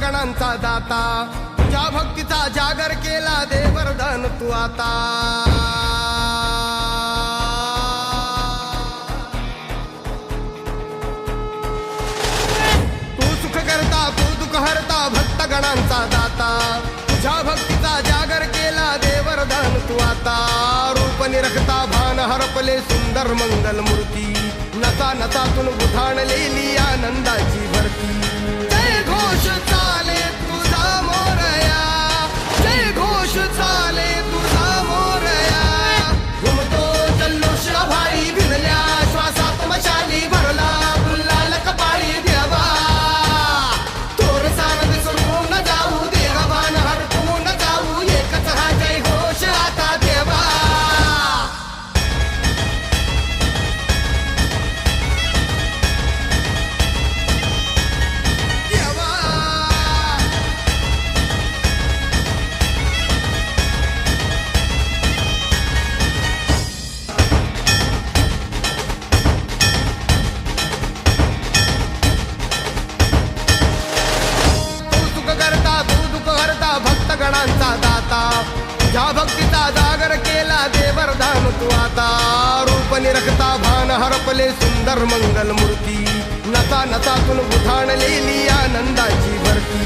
गणांचा दाता, तुझ्या भक्तीचा जागर केला दे वरदान तू आता। तू सुख करता तू दुःख हरता भक्त गणांचा दाता, तुझ्या भक्तीचा जागर केला दे वरदान तू आता। रूप निरखता भान हरपले सुंदर मंगल मूर्ती, नचा नचातून उधाणलेली आनंदाची भरती। जय घोष चाले तुझा मोरया, जय घोष चाले तुझा मोरया। घुमतो जल्लोष भाई भिनल्या श्वासात मशाली भरला गुलाल कपाळी देवा। तोर सारंग सोडून जाऊ देवान हरपून जाऊ, एकच हा जय घोष आता देवा। भक्त गणांचा दाता, तुझ्या भक्तीचा जागर केला दे वरदान तू आता। रूप निरखता भान हरपले सुंदर मंगल मूर्ती, नचा नचातून उधाणलेली आनंदाची भरती।